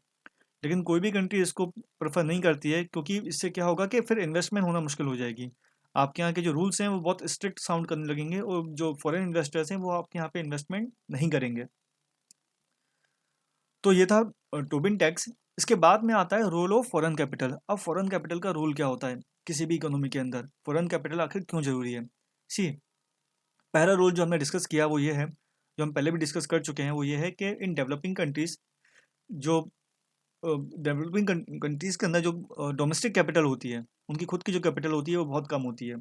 लेकिन कोई भी कंट्री इसको प्रेफर नहीं करती है, क्योंकि इससे क्या होगा कि फिर इन्वेस्टमेंट होना मुश्किल हो जाएगी। आपके यहाँ के जो रूल्स हैं वो बहुत स्ट्रिक्ट साउंड करने लगेंगे और जो फॉरेन इन्वेस्टर्स हैं वो आपके यहाँ पे इन्वेस्टमेंट नहीं करेंगे। तो ये था टोबिन टैक्स। इसके बाद में आता है रोल ऑफ फॉरेन कैपिटल। अब फॉरेन कैपिटल का रोल क्या होता है किसी भी इकोनॉमी के अंदर, फॉरेन कैपिटल आखिर क्यों जरूरी है। सी, पहला रोल जो हमने डिस्कस किया वो ये है, जो हम पहले भी डिस्कस कर चुके हैं, वो ये है कि इन डेवलपिंग कंट्रीज, जो डेवलपिंग कंट्रीज के अंदर जो डोमेस्टिक कैपिटल होती है, उनकी खुद की जो कैपिटल होती है वो बहुत कम होती है।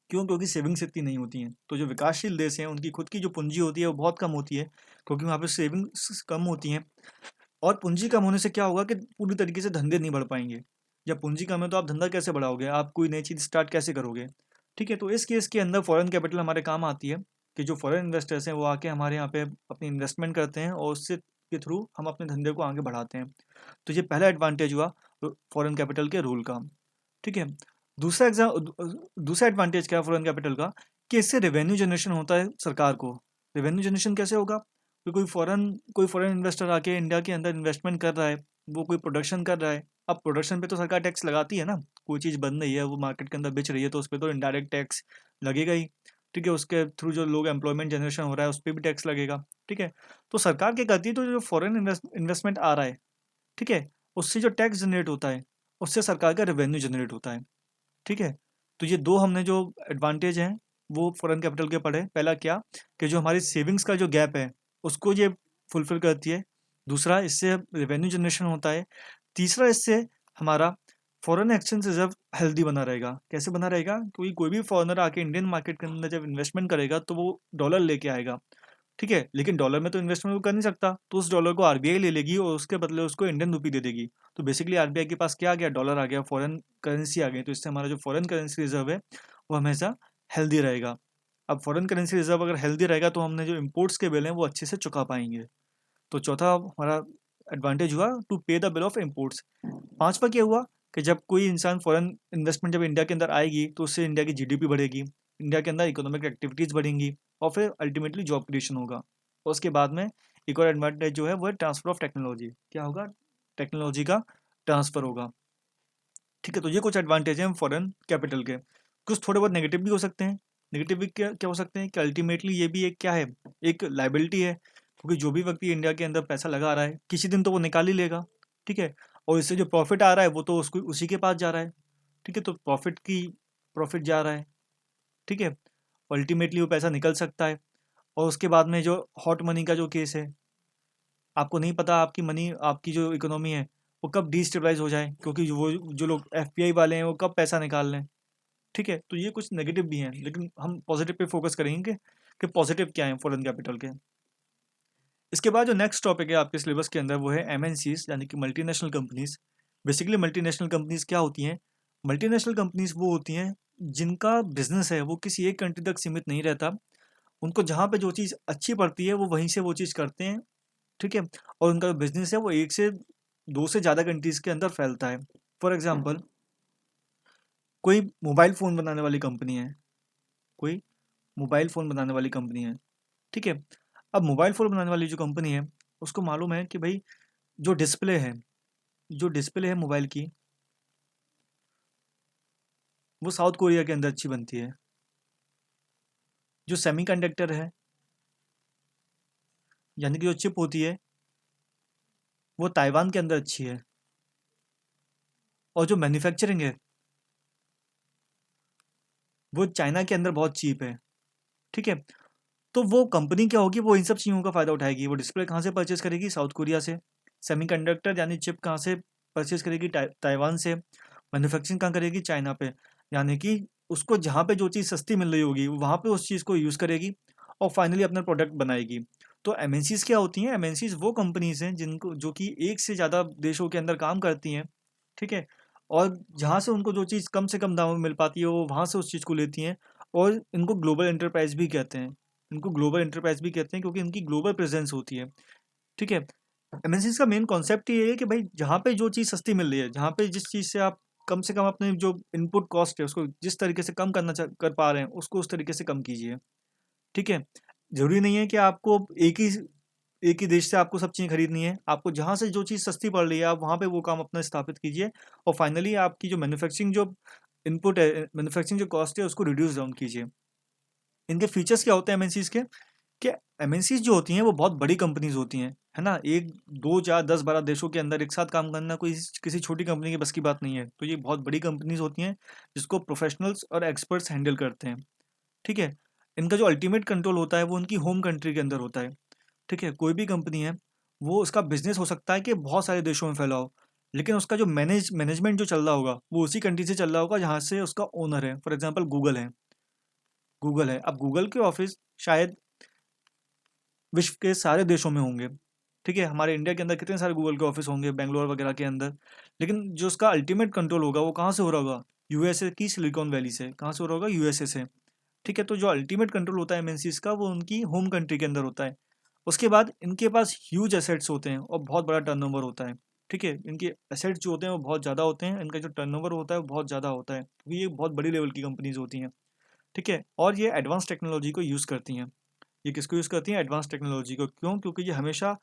क्यों? क्योंकि सेविंग्स इतनी नहीं होती हैं। तो जो विकासशील देश हैं उनकी खुद की जो पूंजी होती है वो बहुत कम होती है, क्योंकि वहाँ पे सेविंग्स कम होती हैं। और पूंजी कम होने से क्या होगा कि पूरी तरीके से धंधे नहीं बढ़ पाएंगे। जब पूंजी कम है तो आप धंधा कैसे बढ़ाओगे, आप कोई नई चीज़ स्टार्ट कैसे करोगे। ठीक है। तो इस केस के अंदर फॉरेन कैपिटल हमारे काम आती है, कि जो फॉरेन इन्वेस्टर्स हैं वो आके हमारे यहाँ पे अपनी इन्वेस्टमेंट करते हैं और उससे के थ्रू हम अपने धंधे को आगे बढ़ाते हैं। तो ये पहला एडवांटेज हुआ फॉरेन कैपिटल के रूल का। ठीक है। दूसरा एडवांटेज क्या है फॉरेन कैपिटल का, कि इससे रेवेन्यू जनरेशन होता है सरकार को। रेवेन्यू जनरेशन कैसे होगा, कि कोई फॉरेन इन्वेस्टर आके इंडिया के अंदर इन्वेस्टमेंट कर रहा है, वो कोई प्रोडक्शन कर रहा है। अब प्रोडक्शन पे तो सरकार टैक्स लगाती है ना, कोई चीज़ बन रही है वो मार्केट के अंदर बेच रही है तो उस पर तो इनडायरेक्ट टैक्स लगेगा ही। ठीक है। उसके थ्रू जो लोग एम्प्लॉयमेंट जनरेशन हो रहा है उस पर भी टैक्स लगेगा। ठीक है। तो सरकार क्या करती है, तो जो फॉरेन इन्वेस्टमेंट आ रहा है, ठीक है, उससे जो टैक्स जनरेट होता है उससे सरकार का रेवेन्यू जनरेट होता है। ठीक है। तो ये दो हमने जो एडवांटेज हैं वो फॉरेन कैपिटल के पढ़े। पहला क्या, कि जो हमारी सेविंग्स का जो गैप है उसको ये फुलफिल करती है। दूसरा, इससे रेवेन्यू जनरेशन होता है। तीसरा, इससे हमारा फॉरेन एक्सचेंज रिजर्व हेल्दी बना रहेगा। कैसे बना रहेगा, क्योंकि कोई भी फॉरेनर आके इंडियन मार्केट के अंदर जब इन्वेस्टमेंट करेगा तो वो डॉलर लेके आएगा। ठीक है। लेकिन डॉलर में तो इन्वेस्टमेंट वो कर नहीं सकता, तो उस डॉलर को आरबीआई ले लेगी और उसके बदले उसको इंडियन रुपी दे देगी। तो बेसिकली आरबीआई के पास क्या आ गया, डॉलर आ गया, फॉरेन करेंसी आ गई। तो इससे हमारा जो फॉरेन करेंसी रिजर्व है वो हमेशा हेल्दी रहेगा। अब फॉरेन करेंसी रिजर्व अगर हेल्दी रहेगा तो हमने जो इम्पोर्ट्स के बिल हैं वो अच्छे से चुका पाएंगे। तो चौथा हमारा एडवांटेज हुआ टू पे द बिल ऑफ इम्पोर्ट्स। पांचवा क्या हुआ, कि जब कोई इंसान फॉरेन इन्वेस्टमेंट जब इंडिया के अंदर आएगी तो उससे इंडिया की जीडीपी बढ़ेगी, इंडिया के अंदर इकोनॉमिक एक्टिविटीज़ बढ़ेंगी और फिर अल्टीमेटली जॉब क्रिएशन होगा। और उसके बाद में एक और एडवांटेज जो है वो है ट्रांसफर ऑफ टेक्नोलॉजी। क्या होगा, टेक्नोलॉजी का ट्रांसफर होगा। ठीक है। तो ये कुछ एडवांटेज हैं फॉरेन कैपिटल के। कुछ थोड़े बहुत नेगेटिव भी हो सकते हैं। नेगेटिव भी क्या क्या हो सकते हैं, कि अल्टीमेटली ये भी एक क्या है, एक लाइबिलिटी है, क्योंकि जो भी व्यक्ति इंडिया के अंदर पैसा लगा रहा है किसी दिन तो वो निकाल ही लेगा। ठीक है। और इससे जो प्रॉफिट आ रहा है वो तो उसको उसी के पास जा रहा है। ठीक है। तो प्रॉफिट जा रहा है। ठीक है। अल्टीमेटली वो पैसा निकल सकता है। और उसके बाद में जो हॉट मनी का जो केस है, आपको नहीं पता आपकी मनी, आपकी जो इकोनॉमी है वो कब डिस्टेबलाइज हो जाए, क्योंकि वो जो लोग एफपीआई वाले हैं वो कब पैसा निकाल लें। ठीक है। तो ये कुछ नेगेटिव भी हैं, लेकिन हम पॉजिटिव पे फोकस करेंगे कि पॉजिटिव क्या है फॉरेन कैपिटल के। इसके बाद जो नेक्स्ट टॉपिक है आपके सिलेबस के अंदर वो है एमएनसीज, यानी कि multinational companies. Basically multinational companies क्या होती हैं, मल्टीनेशनल कंपनीज वो होती हैं जिनका बिजनेस है वो किसी एक कंट्री तक सीमित नहीं रहता। उनको जहाँ पे जो चीज़ अच्छी पड़ती है वो वहीं से वो चीज़ करते हैं। ठीक है। और उनका बिजनेस है वो एक से दो से ज़्यादा कंट्रीज़ के अंदर फैलता है। फॉर एग्जांपल, कोई मोबाइल फ़ोन बनाने वाली कंपनी है, कोई मोबाइल फ़ोन बनाने वाली कंपनी है। ठीक है। अब मोबाइल फ़ोन बनाने वाली जो कंपनी है उसको मालूम है कि भाई जो डिस्प्ले है, जो डिस्प्ले है मोबाइल की, वो साउथ कोरिया के अंदर अच्छी बनती है। जो सेमीकंडक्टर है, यानी कि जो चिप होती है, वो ताइवान के अंदर अच्छी है। और जो मैन्युफैक्चरिंग है वो चाइना के अंदर बहुत चीप है। ठीक है। तो वो कंपनी क्या होगी, वो इन सब चीज़ों का फ़ायदा उठाएगी। वो डिस्प्ले कहाँ से परचेज़ करेगी, साउथ कोरिया से। सेमीकंडक्टर यानी चिप कहाँ से परचेज़ करेगी, ताइवान से। मैन्युफैक्चरिंग कहाँ करेगी, चाइना पे। यानी कि उसको जहाँ पे जो चीज़ सस्ती मिल रही होगी वहाँ पे उस चीज़ को यूज़ करेगी और फाइनली अपना प्रोडक्ट बनाएगी। तो एमएनसीज क्या होती हैं, एमएनसीज वो कंपनीज हैं जिनको जो कि एक से ज़्यादा देशों के अंदर काम करती हैं। ठीक है। और जहाँ से उनको जो चीज़ कम से कम दामों में मिल पाती है वो वहाँ से उस चीज़ को लेती हैं। और इनको ग्लोबल एंटरप्राइज भी कहते हैं। इनको ग्लोबल एंटरप्राइज भी कहते हैं क्योंकि इनकी ग्लोबल प्रेजेंस होती है। ठीक है। एमएनसीज का मेन कॉन्सेप्ट ये है कि भाई जहाँ पे जो चीज़ सस्ती मिल रही है, जहाँ पे जिस चीज़ से आप कम से कम अपने जो इनपुट कॉस्ट है उसको जिस तरीके से कम कर पा रहे हैं उसको उस तरीके से कम कीजिए। ठीक है। जरूरी नहीं है कि आपको एक ही देश से आपको सब चीज़ें खरीदनी है। आपको जहाँ से जो चीज़ सस्ती पड़ रही है आप वहाँ पे वो काम अपना स्थापित कीजिए। और फाइनली आपकी जो मैन्युफैक्चरिंग जो इनपुट है, मैन्युफैक्चरिंग जो कॉस्ट है उसको रिड्यूस डाउन कीजिए। इनके फीचर्स क्या होते हैं एमएनसीज के, कि एमएनसीज जो होती हैं वो बहुत बड़ी कंपनीज होती हैं, है ना। एक दो चार 10 12 देशों के अंदर एक साथ काम करना कोई किसी छोटी कंपनी की बस की बात नहीं है। तो ये बहुत बड़ी कंपनीज होती हैं जिसको प्रोफेशनल्स और एक्सपर्ट्स हैंडल करते हैं। ठीक है। इनका जो अल्टीमेट कंट्रोल होता है वो उनकी होम कंट्री के अंदर होता है। ठीक है। कोई भी कंपनी है वो उसका बिजनेस हो सकता है कि बहुत सारे देशों में फैला हो, लेकिन उसका जो मैनेजमेंट जो चल रहा होगा वो उसी कंट्री से चल रहा होगा जहाँ से उसका ओनर है। फॉर एग्जाम्पल गूगल है। अब गूगल के ऑफिस शायद विश्व के सारे देशों में होंगे। ठीक है। हमारे इंडिया के अंदर कितने सारे गूगल के ऑफिस होंगे बेंगलोर वगैरह के अंदर, लेकिन जो उसका अल्टीमेट कंट्रोल होगा वो कहाँ से हो रहा होगा? यूएसए की सिलिकॉन वैली से। कहाँ से हो रहा होगा? यूएसए से। ठीक है। तो जो अल्टीमेट कंट्रोल होता है एमएनसीज का वो उनकी होम कंट्री के अंदर होता है। उसके बाद इनके पास ह्यूज एसेट्स होते हैं और बहुत बड़ा टर्नओवर होता है। ठीक है। इनके एसेट्स जो होते हैं वो बहुत ज़्यादा होते हैं, इनका जो टर्नओवर होता है वो बहुत ज़्यादा होता है क्योंकि ये बहुत बड़ी लेवल की कंपनीज होती हैं। ठीक है। और ये एडवांस टेक्नोलॉजी को यूज़ करती हैं। ये किसको यूज़ करती हैं? एडवांस टेक्नोलॉजी को। क्यों? क्योंकि ये हमेशा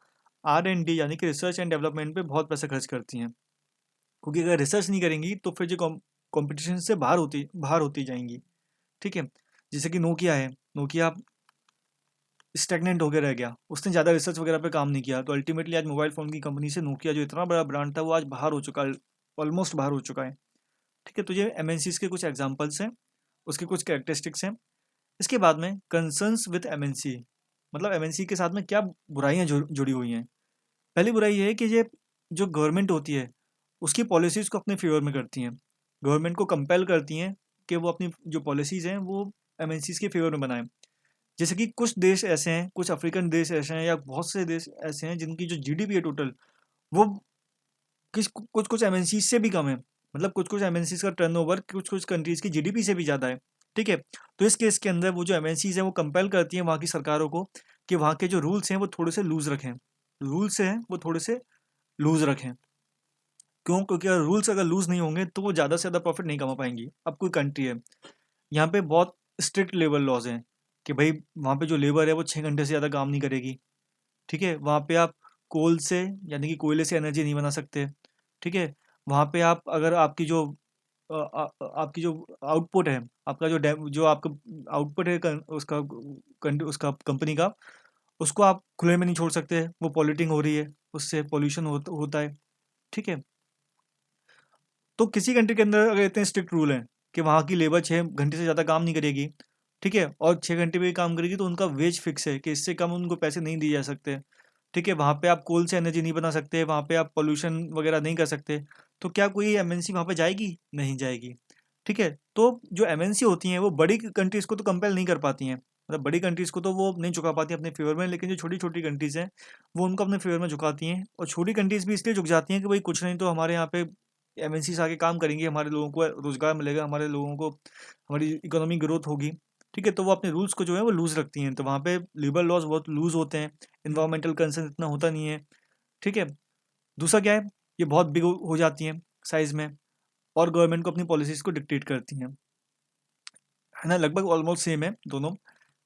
R&D यानी कि रिसर्च एंड डेवलपमेंट पे बहुत पैसा खर्च करती हैं। क्योंकि अगर रिसर्च नहीं करेंगी तो फिर जो कॉम्पिटिशन से बाहर होती जाएंगी। ठीक है। जैसे कि नोकिया है। नोकिया स्टैग्नेंट होकर रह गया, उसने ज़्यादा रिसर्च वगैरह पे काम नहीं किया, तो अल्टीमेटली आज मोबाइल फ़ोन की कंपनी से नोकिया जो इतना बड़ा ब्रांड था वो आज बाहर हो चुका है। ऑलमोस्ट बाहर हो चुका है। ठीक है। तो ये एमएनसीज के कुछ एग्जांपल्स हैं, उसके कुछ कैरेक्टरिस्टिक्स हैं। इसके बाद में कंसर्न्स विद एमएनसी, मतलब एमएनसी के साथ में क्या बुराइयां जुड़ी हुई हैं। पहली बुराई ये है कि ये जो गवर्नमेंट होती है उसकी पॉलिसीज़ को अपने फेवर में करती हैं। गवर्नमेंट को कंपेल करती हैं कि वो अपनी जो पॉलिसीज़ हैं वो एमएनसीज के फेवर में बनाएं। जैसे कि कुछ देश ऐसे हैं, कुछ अफ्रीकन देश ऐसे हैं या बहुत से देश ऐसे हैं जिनकी जो जीडीपी है टोटल वो कुछ कुछ एमएनसी से भी कम है। मतलब कुछ कुछ एमएनसी का टर्नओवर कुछ कुछ कंट्रीज की जीडीपी से भी ज़्यादा है। ठीक है। तो इस केस के अंदर वो जो एमएनसीज हैं वो कंपेल करती हैं वहाँ की सरकारों को कि वहाँ के जो रूल्स हैं वो थोड़े से लूज रखें। रूल्स हैं वो थोड़े से लूज रखें। क्यों? क्योंकि अगर रूल्स अगर लूज नहीं होंगे तो वो ज़्यादा से ज़्यादा प्रॉफिट नहीं कमा पाएंगी। अब कोई कंट्री है, यहाँ पे बहुत स्ट्रिक्ट लेबर लॉज हैं कि भाई वहाँ पे जो लेबर है वो 6 घंटे से ज़्यादा काम नहीं करेगी। ठीक है। वहाँ पे आप कोल से यानी कि कोयले से एनर्जी नहीं बना सकते। ठीक है। वहाँ पे आप अगर आपकी जो आउटपुट है, आपका जो आपका आउटपुट है उसका कंपनी का, उसको आप खुले में नहीं छोड़ सकते, वो पॉल्यूटिंग हो रही है, उससे पॉल्यूशन होता है। ठीक है। तो किसी कंट्री के अंदर अगर इतने स्ट्रिक्ट रूल हैं कि वहाँ की लेबर 6 घंटे से ज़्यादा काम नहीं करेगी, ठीक है, और 6 घंटे भी काम करेगी तो उनका वेज फिक्स है कि इससे कम उनको पैसे नहीं दिए जा सकते। ठीक है। वहाँ पे आप कोल से एनर्जी नहीं बना सकते, वहाँ पे आप पोल्यूशन वगैरह नहीं कर सकते। तो क्या कोई एमएनसी वहाँ पे जाएगी? नहीं जाएगी। ठीक है। तो जो एमएनसी होती हैं वो बड़ी कंट्रीज़ को तो कंपेल नहीं कर पाती हैं, मतलब बड़ी कंट्रीज़ को तो वो नहीं झुका पाती अपने फेवर में, लेकिन जो छोटी छोटी कंट्रीज़ हैं वो उनको अपने फेवर में झुकाती हैं। और छोटी कंट्रीज़ भी इसलिए झुक जाती हैं कि भाई कुछ नहीं तो हमारे यहाँ पे एमएनसीज आके काम करेंगी, हमारे लोगों को रोज़गार मिलेगा, हमारे लोगों को हमारी इकोनॉमी ग्रोथ होगी। ठीक है। तो वो अपने रूल्स को जो है वो लूज़ रखती हैं, तो वहाँ पे लेबर लॉज बहुत लूज़ होते हैं, इन्वायरमेंटल कंसर्न इतना होता नहीं है। ठीक है। दूसरा क्या है, ये बहुत बिग हो जाती हैं साइज़ में और गवर्नमेंट को अपनी पॉलिसीज़ को डिक्टेट करती हैं, है ना। लगभग ऑलमोस्ट सेम है दोनों।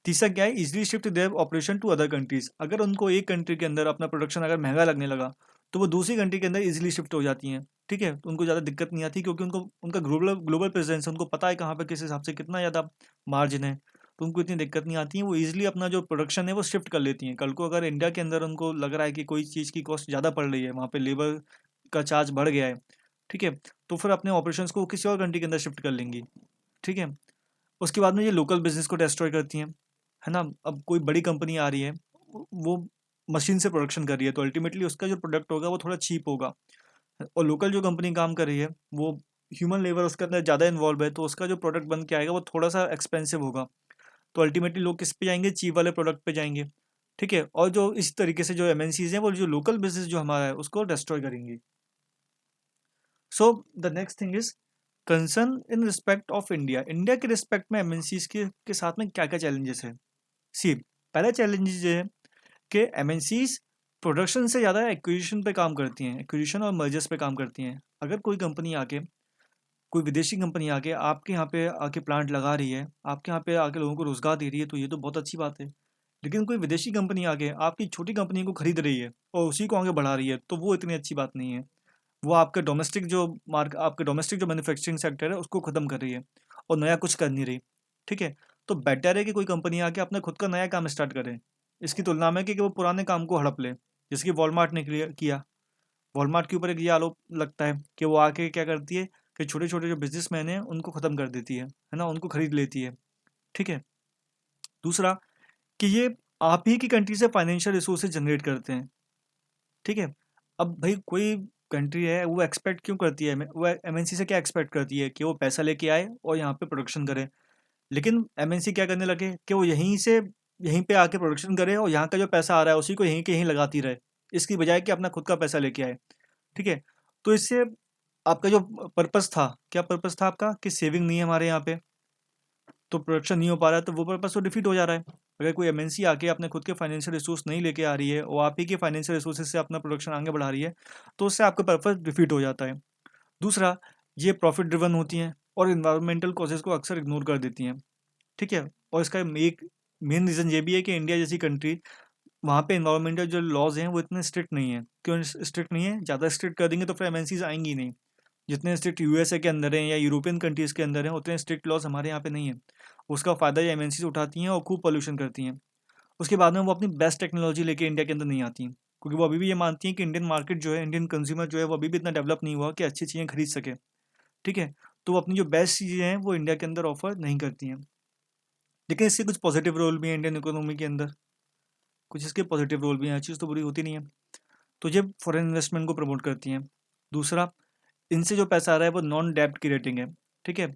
तीसरा क्या है, easily shift their operation to other countries. अगर उनको एक कंट्री के अंदर अपना प्रोडक्शन अगर महंगा लगने लगा तो वो दूसरी कंट्री के अंदर इजीली शिफ्ट हो जाती हैं। ठीक है। तो उनको ज़्यादा दिक्कत नहीं आती क्योंकि उनको उनका ग्लोबल ग्लोबल प्रेजेंस है, उनको पता है कहाँ पर किस हिसाब से कितना ज़्यादा मार्जिन है, तो उनको इतनी दिक्कत नहीं आती है। वो ईजिली अपना जो प्रोडक्शन है वो शिफ्ट कर लेती हैं। कल को अगर इंडिया के अंदर उनको लग रहा है कि कोई चीज़ की कॉस्ट ज़्यादा पड़ रही है, वहाँ पे लेबर का चार्ज बढ़ गया है, ठीक है, तो फिर अपने ऑपरेशंस को किसी और कंट्री के अंदर शिफ्ट कर लेंगी। ठीक है। उसके बाद में ये लोकल बिजनेस को डिस्ट्रॉय करती हैं, है ना। अब कोई बड़ी कंपनी आ रही है, वो मशीन से प्रोडक्शन कर रही है, तो अल्टीमेटली उसका जो प्रोडक्ट होगा वो थोड़ा चीप होगा। और लोकल जो कंपनी काम कर रही है वो ह्यूमन लेबर उसके अंदर ज़्यादा इन्वॉल्व है, तो उसका जो प्रोडक्ट बन के आएगा वो थोड़ा सा एक्सपेंसिव होगा। तो अल्टीमेटली लोग किस पे जाएंगे? चीप वाले प्रोडक्ट पे जाएंगे। ठीक है। और जो इस तरीके से जो एमएनसीज हैं वो जो लोकल बिजनेस जो हमारा है उसको डिस्ट्रॉय करेंगी। So the next thing is concern in respect of India. India के रिस्पेक्ट में एमएनसीज के साथ में क्या क्या चैलेंजेस है। सी, पहला चैलेंजेस ये है कि एमएनसीज प्रोडक्शन से ज़्यादा एक्विजिशन पे काम करती हैं, एक्विजिशन और मर्जर्स पे काम करती हैं। अगर कोई कंपनी आके, कोई विदेशी कंपनी आके आपके यहाँ पे आके प्लांट लगा रही है, आपके यहाँ पे आके लोगों को रोजगार दे रही है, तो ये तो बहुत अच्छी बात है। लेकिन कोई विदेशी कंपनी आके आपकी छोटी कंपनी को खरीद रही है और उसी को आगे बढ़ा रही है, तो वो इतनी अच्छी बात नहीं है। वो आपके डोमेस्टिक जो मैन्युफैक्चरिंग सेक्टर है उसको ख़त्म कर रही है और नया कुछ कर नहीं रही। ठीक है, तो बेटर है कि कोई कंपनी आके अपना खुद का नया काम स्टार्ट करे, इसकी तुलना में कि वो पुराने काम को हड़प ले, जैसे कि वॉलमार्ट ने किया। वॉलमार्ट के ऊपर एक ये आरोप लगता है कि वो आके क्या करती है कि छोटे छोटे जो बिजनेसमैन हैं उनको ख़त्म कर देती है ना, उनको खरीद लेती है। ठीक है, दूसरा कि ये आप ही की कंट्री से फाइनेंशियल रिसोर्सेज जनरेट करते हैं। ठीक है, अब भाई कोई कंट्री है वो एक्सपेक्ट क्यों करती है, वो एमएनसी से क्या एक्सपेक्ट करती है कि वो पैसा लेके आए और यहाँ पे प्रोडक्शन करे। लेकिन एमएनसी क्या करने लगे कि वो यहीं पे आके प्रोडक्शन करे और यहाँ का जो पैसा आ रहा है उसी को यहीं के यहीं लगाती रहे, इसकी बजाय कि अपना खुद का पैसा लेके आए। ठीक है, तो इससे आपका जो पर्पस था, क्या पर्पस था आपका कि सेविंग नहीं है हमारे यहाँ पे, तो प्रोडक्शन नहीं हो पा रहा है, तो वो पर्पस तो डिफीट हो जा रहा है। अगर कोई एमएनसी आके अपने खुद के फाइनेंशियल रिसोर्स नहीं लेके आ रही है और आप ही के फाइनेंशियल रिसोर्सेज से अपना प्रोडक्शन आगे बढ़ा रही है, तो उससे आपका पर्पस डिफीट हो जाता है। दूसरा, ये प्रॉफिट ड्रिवन होती हैं और इन्वायरमेंटल कॉजेज़ को अक्सर इग्नोर कर देती हैं। ठीक है, और इसका एक मेन रीज़न ये भी है कि इंडिया जैसी कंट्री, वहाँ पे इन्वायरमेंटल जो लॉज हैं वो इतने स्ट्रिक्ट नहीं है। क्यों स्ट्रिक्ट नहीं है? ज़्यादा स्ट्रिक्ट कर देंगे तो फिर एमएनसीज आएंगी ही नहीं। जितने स्ट्रिक्ट यूएसए के अंदर हैं या यूरोपियन कंट्रीज़ के अंदर हैं, उतने स्ट्रिक्ट लॉज हमारे यहाँ पे नहीं है। उसका फ़ायदा ये एमएनसीज उठाती हैं और खूब पॉल्यूशन करती हैं। उसके बाद में वो अपनी बेस्ट टेक्नोलॉजी लेके इंडिया के अंदर नहीं आती, क्योंकि वो अभी भी ये मानती हैं कि इंडियन मार्केट जो है, इंडियन कंज्यूमर जो है, वो अभी भी इतना डेवलप नहीं हुआ कि अच्छी चीज़ें खरीद सके। ठीक है, तो वो अपनी जो बेस्ट चीज़ें हैं वो इंडिया के अंदर ऑफर नहीं करती हैं। लेकिन इससे कुछ पॉजिटिव रोल भी है इंडियन इकोनॉमी के अंदर, कुछ इसके पॉजिटिव रोल भी हैं, हर चीज़ तो बुरी होती नहीं है। तो ये फॉरेन इन्वेस्टमेंट को प्रमोट करती हैं। दूसरा, इनसे जो पैसा आ रहा है वो नॉन डेब्ट की रेटिंग है। ठीक है,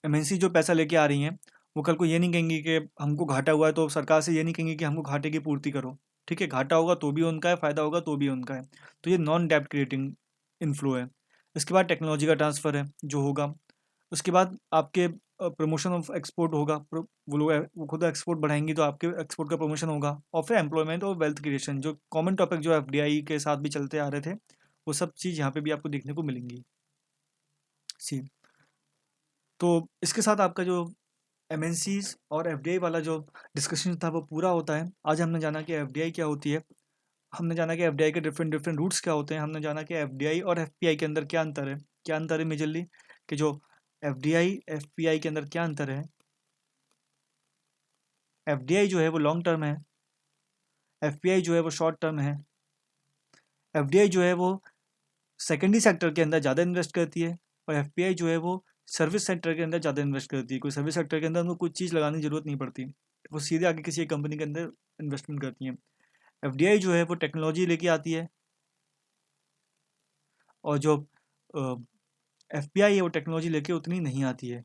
एमएनसी जो पैसा लेके आ रही हैं, वो कल को ये नहीं कहेंगी कि हमको घाटा हुआ है, तो सरकार से ये नहीं कहेंगी कि हमको घाटे की पूर्ति करो। ठीक है, घाटा होगा तो भी उनका है, फ़ायदा होगा तो भी उनका है। तो ये नॉन डेब्ट क्रिएटिंग इनफ्लो है। इसके बाद टेक्नोलॉजी का ट्रांसफ़र है जो होगा। उसके बाद आपके प्रमोशन ऑफ एक्सपोर्ट होगा। वो लोग वो खुद एक्सपोर्ट बढ़ाएंगी तो आपके एक्सपोर्ट का प्रमोशन होगा। और फिर एम्प्लॉयमेंट और वेल्थ क्रिएशन, जो कॉमन टॉपिक जो एफडीआई के साथ भी चलते आ रहे थे, वो सब चीज़ यहाँ पे भी आपको देखने को मिलेंगी। सी, तो इसके साथ आपका जो एमएनसीज और एफडीआई वाला जो डिस्कशन था वो पूरा होता है। आज हमने जाना कि एफडीआई क्या होती है, हमने जाना कि एफडीआई के डिफरेंट डिफरेंट रूट्स क्या होते हैं, हमने जाना कि एफडीआई और एफपीआई के अंदर क्या अंतर है। क्या अंतर है मेजरली, कि जो एफडीआई एफपीआई के अंदर क्या अंतर है। एफडीआई जो है वो लॉन्ग टर्म है, एफपीआई जो है वो शॉर्ट टर्म है। एफडीआई जो है वो सेकेंडरी सेक्टर के अंदर ज़्यादा इन्वेस्ट करती है और एफपीआई जो है वो सर्विस सेक्टर के अंदर ज़्यादा इन्वेस्ट करती है। कोई सर्विस सेक्टर के अंदर उनको कुछ चीज़ लगाने की ज़रूरत नहीं पड़ती, वो सीधे आगे किसी एक कंपनी के अंदर इन्वेस्टमेंट करती हैं। एफडीआई जो है वो टेक्नोलॉजी लेके आती है और जो एफपीआई है वो टेक्नोलॉजी लेके उतनी नहीं आती है।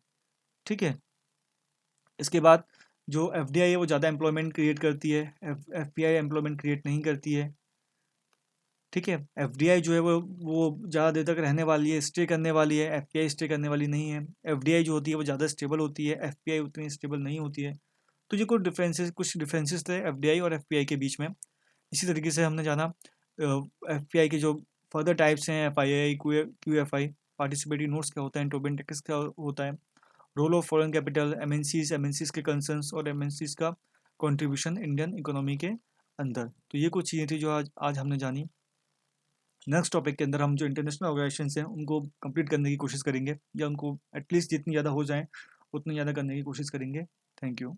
ठीक है, इसके बाद जो एफडीआई है वो ज़्यादा एम्प्लॉयमेंट क्रिएट करती है, एफपीआई एम्प्लॉयमेंट क्रिएट नहीं करती है। ठीक है, एफडीआई जो है वो ज़्यादा देर तक रहने वाली है, स्टे करने वाली है, एफपीआई स्टे करने वाली नहीं है। एफडीआई जो होती है वो ज़्यादा स्टेबल होती है, एफपीआई उतनी स्टेबल नहीं होती है। तो ये कुछ डिफरेंसेस थे एफडीआई और एफपीआई के बीच में। इसी तरीके से हमने जाना एफपीआई के जो फर्दर टाइप्स हैं, एफआईआई, क्यूएफआई, पार्टिसिपेटरी नोट्स क्या होता है, टोबन टैक्स क्या होता है, role of foreign capital, MNCs के कंसर्न्स और एमएनसीज का कंट्रीब्यूशन इंडियन इकोनॉमी के अंदर। तो ये कुछ चीज़ें थी जो आज आज हमने जानी। नेक्स्ट टॉपिक के अंदर हम जो इंटरनेशनल ऑर्गेनाइजेशंस हैं उनको कंप्लीट करने की कोशिश करेंगे, या उनको एटलीस्ट जितनी ज़्यादा हो जाएं उतनी ज़्यादा करने की कोशिश करेंगे। Thank you.